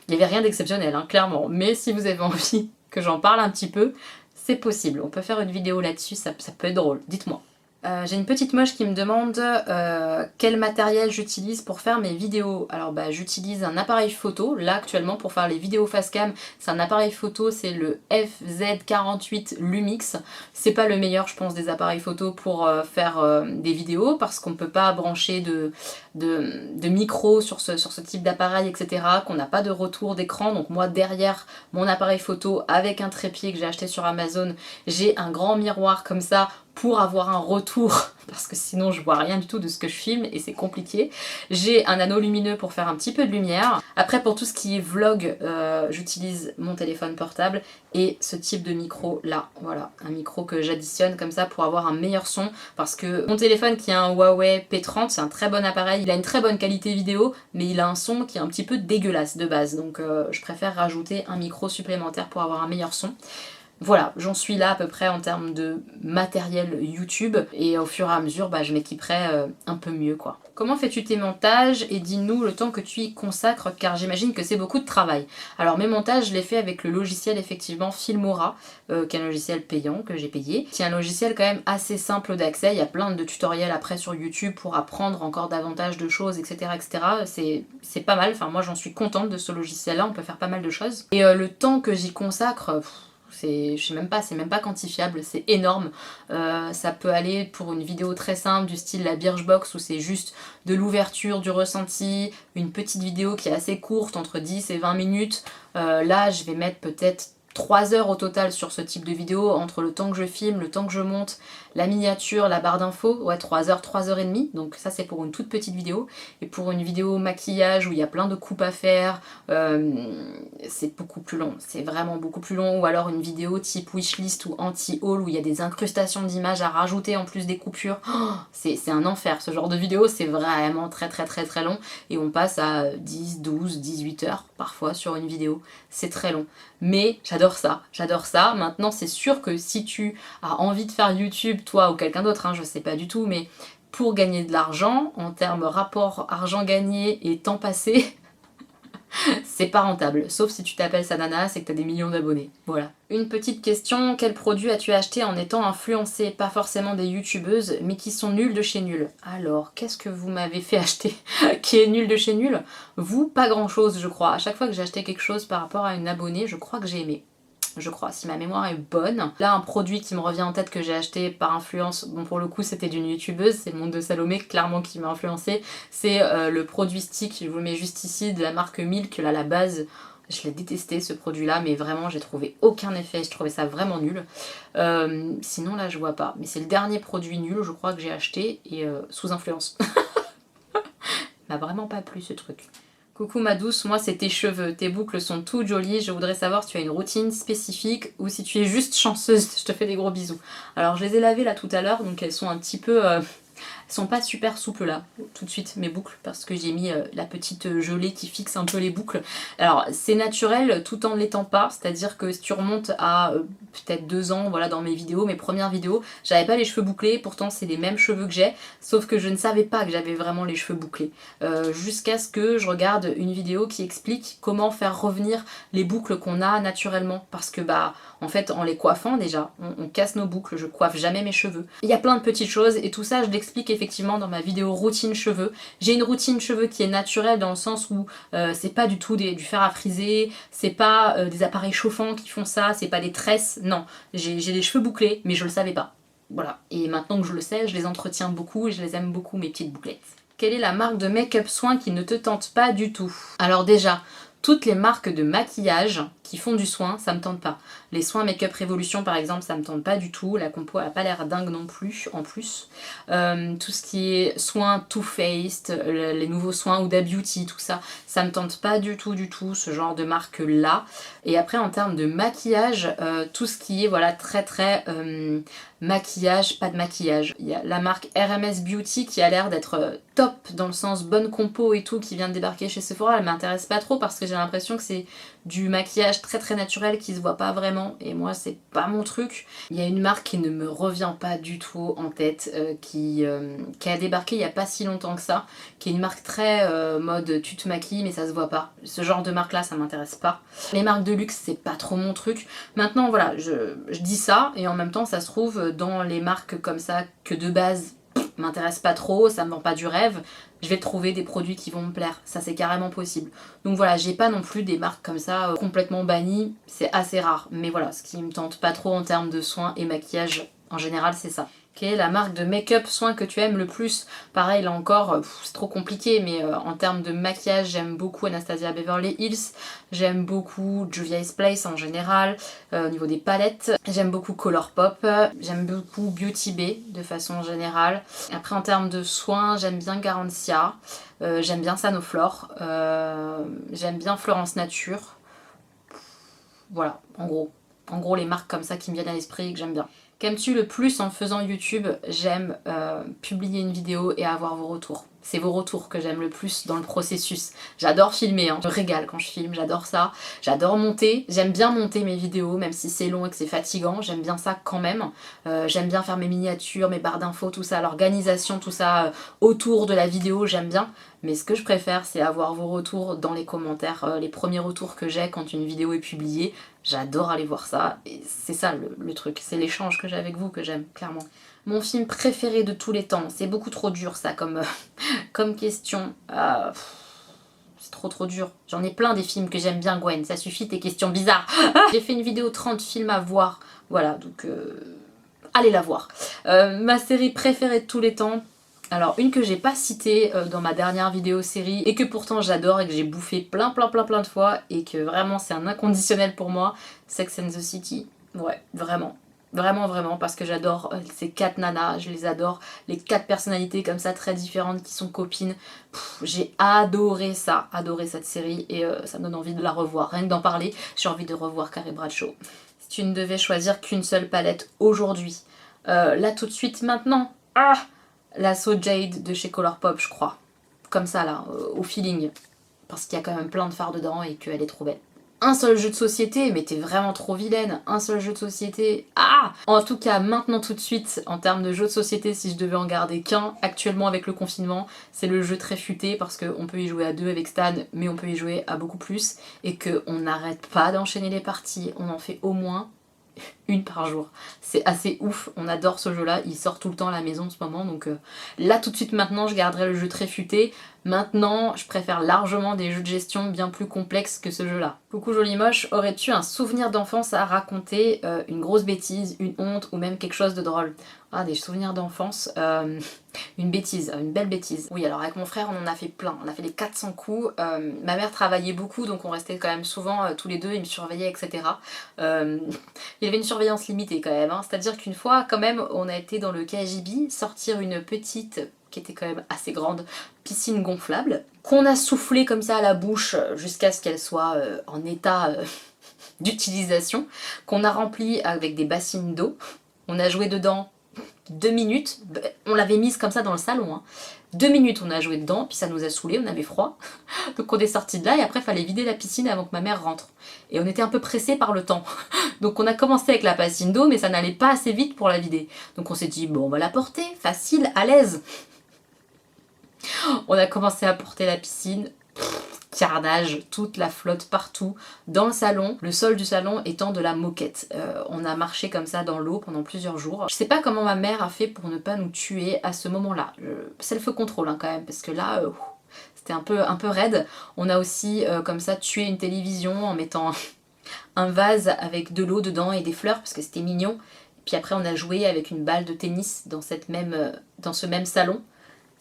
A: Il n'y avait rien d'exceptionnel, hein, clairement, mais si vous avez envie que j'en parle un petit peu, c'est possible. On peut faire une vidéo là-dessus, ça peut être drôle, dites-moi. J'ai une petite moche qui me demande quel matériel j'utilise pour faire mes vidéos. Alors bah j'utilise un appareil photo, là actuellement pour faire les vidéos facecam, c'est un appareil photo, c'est le FZ48 Lumix. C'est pas le meilleur je pense des appareils photo pour faire des vidéos parce qu'on peut pas brancher de micro sur ce type d'appareil etc. Qu'on n'a pas de retour d'écran, donc moi derrière mon appareil photo avec un trépied que j'ai acheté sur Amazon, j'ai un grand miroir comme ça pour avoir un retour, parce que sinon je vois rien du tout de ce que je filme et c'est compliqué. J'ai un anneau lumineux pour faire un petit peu de lumière. Après pour tout ce qui est vlog, j'utilise mon téléphone portable et ce type de micro là, voilà, un micro que j'additionne comme ça pour avoir un meilleur son, parce que mon téléphone qui est un Huawei P30, c'est un très bon appareil, il a une très bonne qualité vidéo, mais il a un son qui est un petit peu dégueulasse de base, donc je préfère rajouter un micro supplémentaire pour avoir un meilleur son. Voilà, j'en suis là à peu près en termes de matériel YouTube et au fur et à mesure bah, je m'équiperai un peu mieux quoi. Comment fais-tu tes montages et dis-nous le temps que tu y consacres car j'imagine que c'est beaucoup de travail. Alors mes montages je les fais avec le logiciel effectivement Filmora qui est un logiciel payant que j'ai payé, qui est un logiciel quand même assez simple d'accès, il y a plein de tutoriels après sur YouTube pour apprendre encore davantage de choses etc. C'est pas mal, enfin moi j'en suis contente de ce logiciel là, on peut faire pas mal de choses. Et le temps que j'y consacre, je sais même pas, c'est même pas quantifiable, c'est énorme. Ça peut aller pour une vidéo très simple du style la Birchbox où c'est juste de l'ouverture, du ressenti, une petite vidéo qui est assez courte, entre 10 et 20 minutes. Là je vais mettre peut-être 3 heures au total sur ce type de vidéo, entre le temps que je filme, le temps que je monte, la miniature, la barre d'infos, ouais 3 heures, 3 heures et demie, donc ça c'est pour une toute petite vidéo. Et pour une vidéo maquillage où il y a plein de coupes à faire, c'est beaucoup plus long, c'est vraiment beaucoup plus long, ou alors une vidéo type wishlist ou anti-haul où il y a des incrustations d'images à rajouter en plus des coupures, oh, c'est un enfer, ce genre de vidéo c'est vraiment très long, et on passe à 10, 12, 18 heures parfois sur une vidéo, c'est très long. Mais j'adore ça. Maintenant c'est sûr que si tu as envie de faire YouTube, toi ou quelqu'un d'autre, hein, je sais pas du tout, mais pour gagner de l'argent, en termes rapport argent gagné et temps passé, c'est pas rentable. Sauf si tu t'appelles Sananas et que t'as des millions d'abonnés. Voilà. Une petite question, quel produit as-tu acheté en étant influencée? Pas forcément des youtubeuses, mais qui sont nulles de chez nul. Alors, qu'est-ce que vous m'avez fait acheter qui est nul de chez nul? Vous, pas grand chose je crois. À chaque fois que j'ai acheté quelque chose par rapport à une abonnée, je crois que j'ai aimé. Je crois, si ma mémoire est bonne. Là, un produit qui me revient en tête que j'ai acheté par influence, bon pour le coup c'était d'une youtubeuse, c'est le Monde de Salomé clairement qui m'a influencé, c'est le produit stick, je vous le mets juste ici, de la marque Milk, là la base, je l'ai détesté ce produit là, mais vraiment j'ai trouvé aucun effet, je trouvais ça vraiment nul. Sinon là je vois pas, mais c'est le dernier produit nul je crois que j'ai acheté et sous influence. M'a vraiment pas plu ce truc. Coucou ma douce, moi c'est tes cheveux, tes boucles sont toutes jolies, je voudrais savoir si tu as une routine spécifique ou si tu es juste chanceuse, je te fais des gros bisous. Alors je les ai lavées là tout à l'heure, donc elles sont un petit peu... elles sont pas super souples là, tout de suite mes boucles, parce que j'ai mis la petite gelée qui fixe un peu les boucles. Alors c'est naturel tout en ne l'étant pas, c'est-à-dire que si tu remontes à peut-être 2 ans, voilà dans mes vidéos, mes premières vidéos, j'avais pas les cheveux bouclés, pourtant c'est les mêmes cheveux que j'ai, sauf que je ne savais pas que j'avais vraiment les cheveux bouclés. Jusqu'à ce que je regarde une vidéo qui explique comment faire revenir les boucles qu'on a naturellement, parce que bah en fait en les coiffant déjà, on casse nos boucles, je coiffe jamais mes cheveux. Il y a plein de petites choses et tout ça je l'explique effectivement dans ma vidéo routine cheveux. J'ai une routine cheveux qui est naturelle dans le sens où c'est pas du tout du fer à friser, c'est pas des appareils chauffants qui font ça, c'est pas des tresses, non. J'ai des cheveux bouclés mais je le savais pas. Voilà, et maintenant que je le sais, je les entretiens beaucoup et je les aime beaucoup mes petites bouclettes. Quelle est la marque de make-up soin qui ne te tente pas du tout? Alors déjà, toutes les marques de maquillage qui font du soin, ça me tente pas. Les soins Make-up Révolution par exemple, ça me tente pas du tout. La compo a pas l'air dingue non plus, en plus. Tout ce qui est soins Too Faced, les nouveaux soins Huda Beauty, tout ça, ça me tente pas du tout, ce genre de marque là. Et après en termes de maquillage, tout ce qui est voilà très maquillage, pas de maquillage. Il y a la marque RMS Beauty qui a l'air d'être top dans le sens bonne compo et tout, qui vient de débarquer chez Sephora. Elle m'intéresse pas trop parce que j'ai l'impression que c'est du maquillage maquillage très très naturel qui se voit pas vraiment et moi c'est pas mon truc. Il y a une marque qui ne me revient pas du tout en tête qui a débarqué il y a pas si longtemps que ça, qui est une marque très mode tu te maquilles mais ça se voit pas. Ce genre de marque là ça m'intéresse pas. Les marques de luxe c'est pas trop mon truc. Maintenant voilà, je dis ça et en même temps ça se trouve dans les marques comme ça que de base m'intéresse pas trop, ça me vend pas du rêve, je vais trouver des produits qui vont me plaire, ça c'est carrément possible. Donc voilà, j'ai pas non plus des marques comme ça complètement bannies, c'est assez rare. Mais voilà, ce qui me tente pas trop en termes de soins et maquillage, en général c'est ça. Quelle est la marque de make-up soin que tu aimes le plus? Pareil là encore, c'est trop compliqué, mais en termes de maquillage, j'aime beaucoup Anastasia Beverly Hills, j'aime beaucoup Juvia's Place en général, au niveau des palettes, j'aime beaucoup Colourpop, j'aime beaucoup Beauty Bay de façon générale. Après en termes de soins, j'aime bien Garancia, j'aime bien Sanoflore, j'aime bien Florence Nature. Voilà, en gros les marques comme ça qui me viennent à l'esprit et que j'aime bien. Qu'aimes-tu le plus en faisant YouTube? J'aime publier une vidéo et avoir vos retours. C'est vos retours que j'aime le plus dans le processus. J'adore filmer, hein. Je me régale quand je filme, j'adore ça. J'adore monter, j'aime bien monter mes vidéos, même si c'est long et que c'est fatigant, j'aime bien ça quand même. J'aime bien faire mes miniatures, mes barres d'infos, tout ça, l'organisation, tout ça autour de la vidéo, j'aime bien. Mais ce que je préfère, c'est avoir vos retours dans les commentaires, les premiers retours que j'ai quand une vidéo est publiée. J'adore aller voir ça, et c'est ça le truc, c'est l'échange que j'ai avec vous que j'aime, clairement. Mon film préféré de tous les temps, c'est beaucoup trop dur ça comme question. C'est trop dur. J'en ai plein des films que j'aime bien, Gwen, ça suffit tes questions bizarres. J'ai fait une vidéo 30 films à voir, voilà, donc allez la voir. Ma série préférée de tous les temps, alors une que j'ai pas citée dans ma dernière vidéo série et que pourtant j'adore et que j'ai bouffé plein de fois et que vraiment c'est un inconditionnel pour moi, Sex and the City. Ouais, vraiment. Vraiment, parce que j'adore ces 4 nanas, je les adore, les 4 personnalités comme ça très différentes qui sont copines. J'ai adoré ça, adoré cette série et ça me donne envie de la revoir. Rien que d'en parler, j'ai envie de revoir Carrie Bradshaw. Si tu ne devais choisir qu'une seule palette aujourd'hui, là tout de suite maintenant, la So Jade de chez Colourpop je crois. Comme ça là, au feeling. Parce qu'il y a quand même plein de fards dedans et qu'elle est trop belle. Un seul jeu de société, mais t'es vraiment trop vilaine. Un seul jeu de société. En tout cas, maintenant tout de suite, en termes de jeu de société, si je devais en garder qu'un, actuellement avec le confinement, c'est le jeu très futé parce qu'on peut y jouer à 2 avec Stan, mais on peut y jouer à beaucoup plus et qu'on n'arrête pas d'enchaîner les parties. On en fait au moins une par jour. C'est assez ouf, on adore ce jeu là, il sort tout le temps à la maison en ce moment, donc là tout de suite maintenant je garderai le jeu très futé. Maintenant je préfère largement des jeux de gestion bien plus complexes que ce jeu là. Coucou Jolie Moche, aurais-tu un souvenir d'enfance à raconter, une grosse bêtise, une honte ou même quelque chose de drôle? Des souvenirs d'enfance, une bêtise, une belle bêtise. Oui, alors avec mon frère on en a fait plein, on a fait les 400 coups. Ma mère travaillait beaucoup donc on restait quand même souvent tous les deux, il me surveillait etc. Il y avait une surveillance limitée quand même, hein. C'est-à-dire qu'une fois quand même on a été dans le KGB sortir une petite, qui était quand même assez grande, piscine gonflable, qu'on a soufflé comme ça à la bouche jusqu'à ce qu'elle soit en état d'utilisation, qu'on a rempli avec des bassines d'eau, on a joué dedans 2 minutes, on l'avait mise comme ça dans le salon, hein. 2 minutes on a joué dedans, puis ça nous a saoulés, on avait froid, donc on est sorti de là et après il fallait vider la piscine avant que ma mère rentre. Et on était un peu pressés par le temps, donc on a commencé avec la piscine d'eau mais ça n'allait pas assez vite pour la vider. Donc on s'est dit bon on va la porter, facile, à l'aise. On a commencé à porter la piscine, carnage, toute la flotte partout, dans le salon, le sol du salon étant de la moquette. On a marché comme ça dans l'eau pendant plusieurs jours. Je sais pas comment ma mère a fait pour ne pas nous tuer à ce moment-là. Self-control hein, quand même, parce que là, c'était un peu raide. On a aussi comme ça tué une télévision en mettant un vase avec de l'eau dedans et des fleurs, parce que c'était mignon. Puis après on a joué avec une balle de tennis dans ce même salon.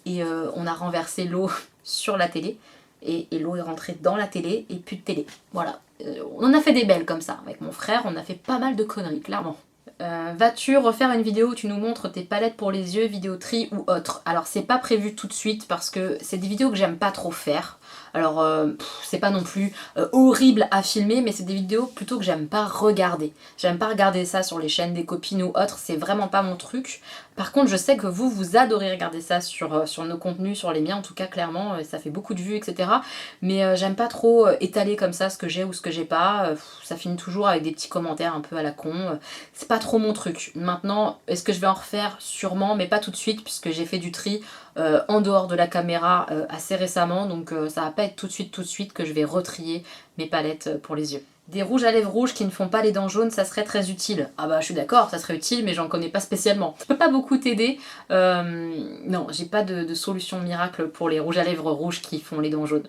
A: Et on a renversé l'eau sur la télé. Et l'eau est rentrée dans la télé et plus de télé. Voilà. On en a fait des belles comme ça. Avec mon frère, on a fait pas mal de conneries, clairement. Vas-tu refaire une vidéo où tu nous montres tes palettes pour les yeux, vidéo tri ou autre? Alors c'est pas prévu tout de suite parce que c'est des vidéos que j'aime pas trop faire. Alors c'est pas non plus horrible à filmer, mais c'est des vidéos plutôt que j'aime pas regarder. J'aime pas regarder ça sur les chaînes des copines ou autres, c'est vraiment pas mon truc. Par contre je sais que vous adorez regarder ça sur nos contenus, sur les miens en tout cas clairement, ça fait beaucoup de vues etc. Mais j'aime pas trop étaler comme ça ce que j'ai ou ce que j'ai pas, ça finit toujours avec des petits commentaires un peu à la con, c'est pas trop mon truc. Maintenant, est-ce que je vais en refaire? Sûrement, mais pas tout de suite puisque j'ai fait du tri en dehors de la caméra assez récemment, donc ça va pas être tout de suite que je vais retrier mes palettes pour les yeux. Des rouges à lèvres rouges qui ne font pas les dents jaunes, ça serait très utile. Ah bah je suis d'accord, ça serait utile, mais j'en connais pas spécialement. Je peux pas beaucoup t'aider. Non, j'ai pas de solution miracle pour les rouges à lèvres rouges qui font les dents jaunes.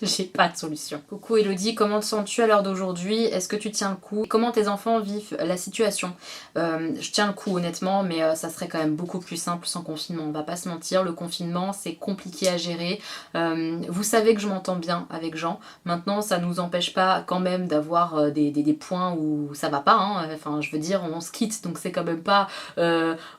A: J'ai pas de solution. Coucou Elodie, comment te sens-tu à l'heure d'aujourd'hui? Est-ce que tu tiens le coup? Comment tes enfants vivent la situation? Je tiens le coup honnêtement, mais ça serait quand même beaucoup plus simple sans confinement. On va pas se mentir, le confinement c'est compliqué à gérer. Vous savez que je m'entends bien avec Jean. Maintenant, ça nous empêche pas quand même d'avoir des points où ça va pas, hein. Enfin je veux dire on se quitte donc c'est quand même pas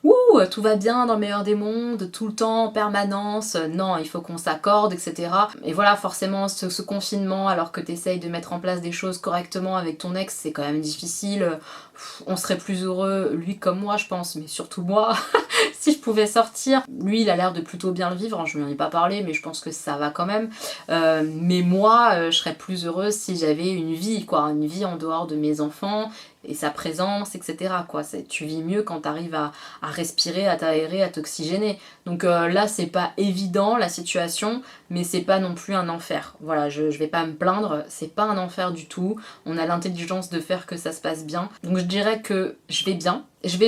A: ouh tout va bien dans le meilleur des mondes, tout le temps, en permanence, non il faut qu'on s'accorde etc. Et voilà forcément ce confinement alors que t'essayes de mettre en place des choses correctement avec ton ex c'est quand même difficile, on serait plus heureux lui comme moi je pense mais surtout moi si je pouvais sortir. Lui il a l'air de plutôt bien le vivre, je lui en ai pas parlé mais je pense que ça va quand même, mais moi je serais plus heureuse si j'avais une vie quoi, une vie en dehors de mes enfants et sa présence etc quoi. Tu vis mieux quand t'arrives à respirer, à t'aérer, à t'oxygéner. Donc là c'est pas évident la situation mais c'est pas non plus un enfer. Voilà, je vais pas me plaindre, c'est pas un enfer du tout, on a l'intelligence de faire que ça se passe bien. Donc je dirais que je vais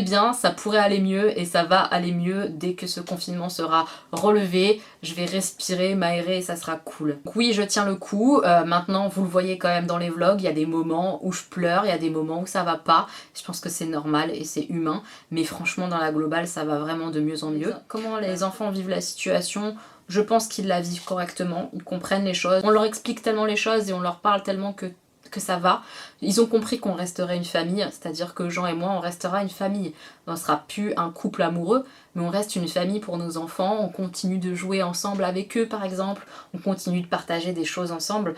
A: bien, ça pourrait aller mieux et ça va aller mieux dès que ce confinement sera relevé. Je vais respirer, m'aérer et ça sera cool. Donc oui, je tiens le coup. Maintenant, vous le voyez quand même dans les vlogs, il y a des moments où je pleure, il y a des moments où ça va pas. Je pense que c'est normal et c'est humain. Mais franchement, dans la globale, ça va vraiment de mieux en mieux. Comment les enfants vivent la situation ? Je pense qu'ils la vivent correctement, ils comprennent les choses. On leur explique tellement les choses et on leur parle tellement que ça va. Ils ont compris qu'on resterait une famille, c'est-à-dire que Jean et moi, on restera une famille. On ne sera plus un couple amoureux, mais on reste une famille pour nos enfants, on continue de jouer ensemble avec eux par exemple, on continue de partager des choses ensemble.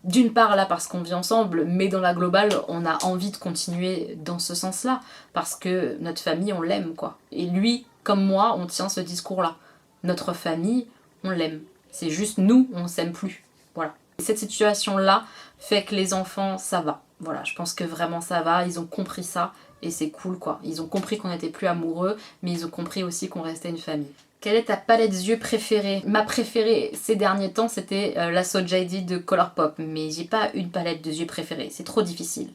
A: D'une part là parce qu'on vit ensemble, mais dans la globale, on a envie de continuer dans ce sens-là, parce que notre famille, on l'aime quoi. Et lui, comme moi, on tient ce discours-là. Notre famille, on l'aime. C'est juste nous, on s'aime plus. Voilà. Et cette situation-là fait que les enfants, ça va. Voilà, je pense que vraiment ça va, ils ont compris ça et c'est cool quoi. Ils ont compris qu'on n'était plus amoureux, mais ils ont compris aussi qu'on restait une famille. Quelle est ta palette yeux préférée? Ma préférée ces derniers temps c'était la So JD de Colourpop, mais j'ai pas une palette de yeux préférée, c'est trop difficile.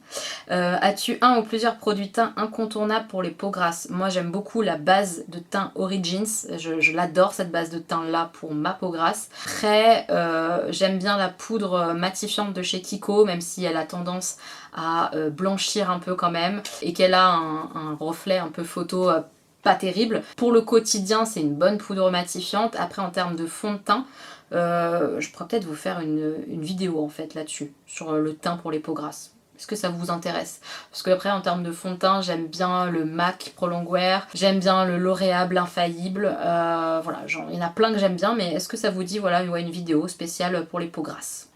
A: As-tu un ou plusieurs produits teint incontournables pour les peaux grasses? Moi j'aime beaucoup la base de teint Origins, je l'adore cette base de teint là pour ma peau grasse. Après j'aime bien la poudre matifiante de chez Kiko, même si elle a tendance à blanchir un peu quand même, et qu'elle a un reflet un peu photo pas terrible. Pour le quotidien, c'est une bonne poudre matifiante. Après, en termes de fond de teint, je pourrais peut-être vous faire une vidéo en fait là-dessus, sur le teint pour les peaux grasses. Est-ce que ça vous intéresse? Parce que après, en termes de fond de teint, j'aime bien le MAC Pro Longwear, j'aime bien le L'Oréal Infaillible, voilà, il y en a plein que j'aime bien, mais est-ce que ça vous dit, voilà, une vidéo spéciale pour les peaux grasses?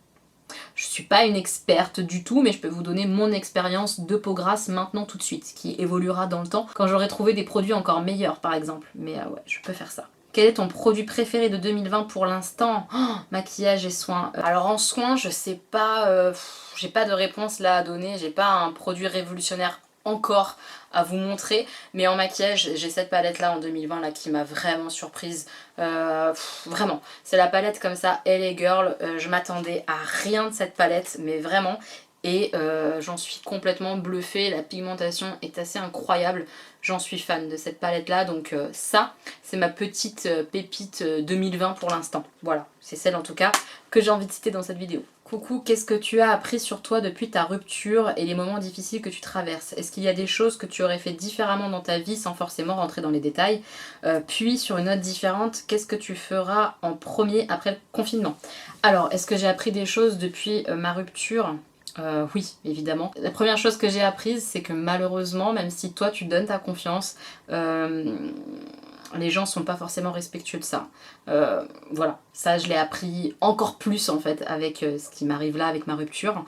A: Je suis pas une experte du tout, mais je peux vous donner mon expérience de peau grasse maintenant tout de suite, qui évoluera dans le temps, quand j'aurai trouvé des produits encore meilleurs par exemple. Mais ouais, je peux faire ça. Quel est ton produit préféré de 2020 pour l'instant? Maquillage et soins. Alors en soins, je sais pas, j'ai pas de réponse là à donner, j'ai pas un produit révolutionnaire encore à vous montrer, mais en maquillage j'ai cette palette là en 2020 là qui m'a vraiment surprise, vraiment c'est la palette comme ça LA Girl, je m'attendais à rien de cette palette mais vraiment, et j'en suis complètement bluffée, la pigmentation est assez incroyable, j'en suis fan de cette palette là, donc ça c'est ma petite pépite 2020 pour l'instant, voilà, c'est celle en tout cas que j'ai envie de citer dans cette vidéo. Coucou, qu'est-ce que tu as appris sur toi depuis ta rupture et les moments difficiles que tu traverses? Est-ce qu'il y a des choses que tu aurais fait différemment dans ta vie sans forcément rentrer dans les détails? Puis sur une note différente, qu'est-ce que tu feras en premier après le confinement? Alors, est-ce que j'ai appris des choses depuis ma rupture? Oui, évidemment. La première chose que j'ai apprise, c'est que malheureusement, même si toi tu donnes ta confiance, les gens sont pas forcément respectueux de ça. Voilà, ça je l'ai appris encore plus en fait avec ce qui m'arrive là, avec ma rupture.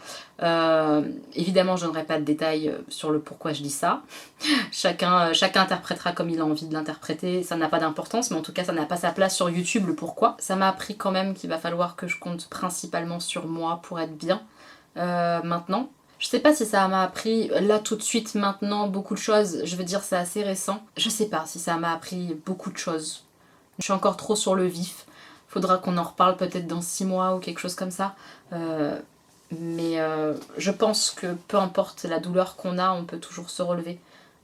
A: Évidemment je donnerai pas de détails sur le pourquoi je dis ça. Chacun interprétera comme il a envie de l'interpréter, ça n'a pas d'importance, mais en tout cas ça n'a pas sa place sur YouTube, le pourquoi. Ça m'a appris quand même qu'il va falloir que je compte principalement sur moi pour être bien maintenant. Je sais pas si ça m'a appris là tout de suite maintenant beaucoup de choses, je veux dire c'est assez récent. Je sais pas si ça m'a appris beaucoup de choses. Je suis encore trop sur le vif. Faudra qu'on en reparle peut-être dans 6 mois ou quelque chose comme ça. Mais je pense que peu importe la douleur qu'on a, on peut toujours se relever.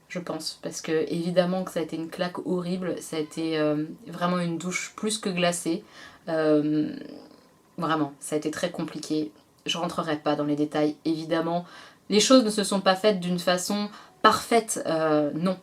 A: Je pense. Parce que évidemment que ça a été une claque horrible. Ça a été vraiment une douche plus que glacée. Vraiment, ça a été très compliqué. Je rentrerai pas dans les détails, évidemment. Les choses ne se sont pas faites d'une façon parfaite, non.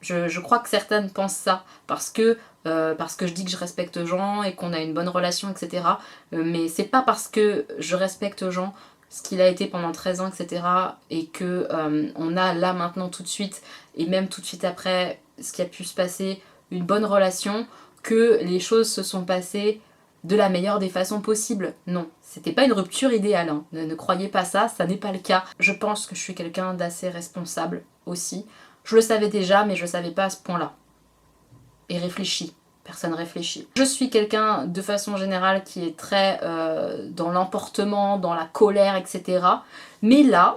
A: Je crois que certaines pensent ça, parce que je dis que je respecte Jean et qu'on a une bonne relation, etc. Mais c'est pas parce que je respecte Jean, ce qu'il a été pendant 13 ans, etc. et que on a là maintenant tout de suite, et même tout de suite après, ce qui a pu se passer, une bonne relation, que les choses se sont passées de la meilleure des façons possibles. Non, c'était pas une rupture idéale, hein. Ne croyez pas ça, ça n'est pas le cas. Je pense que je suis quelqu'un d'assez responsable aussi. Je le savais déjà, mais je le savais pas à ce point-là. Et réfléchi. Personne réfléchit. Je suis quelqu'un, de façon générale, qui est très dans l'emportement, dans la colère, etc. Mais là,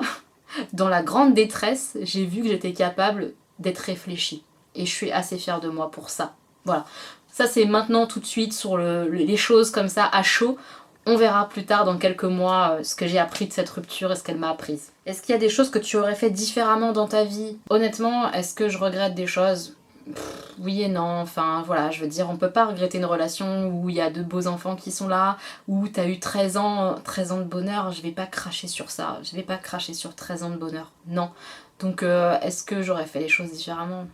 A: dans la grande détresse, j'ai vu que j'étais capable d'être réfléchie. Et je suis assez fière de moi pour ça. Voilà. Ça c'est maintenant tout de suite sur les choses comme ça à chaud. On verra plus tard dans quelques mois ce que j'ai appris de cette rupture et ce qu'elle m'a apprise. Est-ce qu'il y a des choses que tu aurais fait différemment dans ta vie? Honnêtement, est-ce que je regrette des choses? Oui et non, enfin voilà, je veux dire, on peut pas regretter une relation où il y a 2 beaux enfants qui sont là, où t'as eu 13 ans de bonheur, je vais pas cracher sur ça, je vais pas cracher sur 13 ans de bonheur, non. Donc est-ce que j'aurais fait les choses différemment?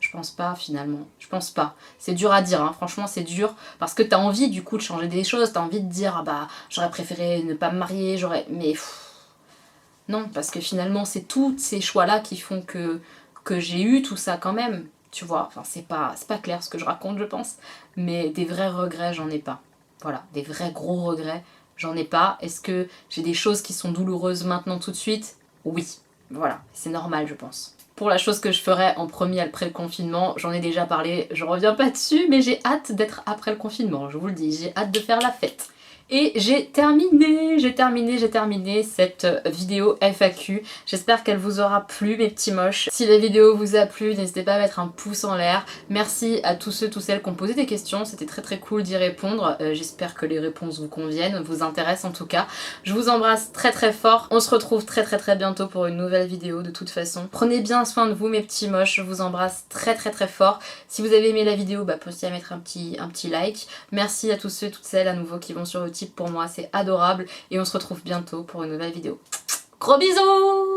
A: Je pense pas finalement, je pense pas. C'est dur à dire, hein. Franchement c'est dur, parce que t'as envie du coup de changer des choses, t'as envie de dire ah bah j'aurais préféré ne pas me marier, mais non, parce que finalement c'est tous ces choix-là qui font que j'ai eu tout ça quand même, tu vois. Enfin c'est pas clair ce que je raconte je pense, mais des vrais regrets j'en ai pas. Voilà, des vrais gros regrets, j'en ai pas. Est-ce que j'ai des choses qui sont douloureuses maintenant tout de suite? Oui, voilà, c'est normal je pense. Pour la chose que je ferais en premier après le confinement, j'en ai déjà parlé, je reviens pas dessus, mais j'ai hâte d'être après le confinement, je vous le dis, j'ai hâte de faire la fête. Et j'ai terminé cette vidéo FAQ. J'espère qu'elle vous aura plu mes petits moches. Si la vidéo vous a plu, n'hésitez pas à mettre un pouce en l'air. Merci à tous ceux, toutes celles qui ont posé des questions, c'était très cool d'y répondre. J'espère que les réponses vous conviennent, vous intéressent en tout cas. Je vous embrasse très fort. On se retrouve très bientôt pour une nouvelle vidéo de toute façon. Prenez bien soin de vous mes petits moches, je vous embrasse très fort. Si vous avez aimé la vidéo, pensez à mettre un petit like. Merci à tous ceux, toutes celles à nouveau qui vont sur Utip, pour moi c'est adorable et on se retrouve bientôt pour une nouvelle vidéo. Gros bisous!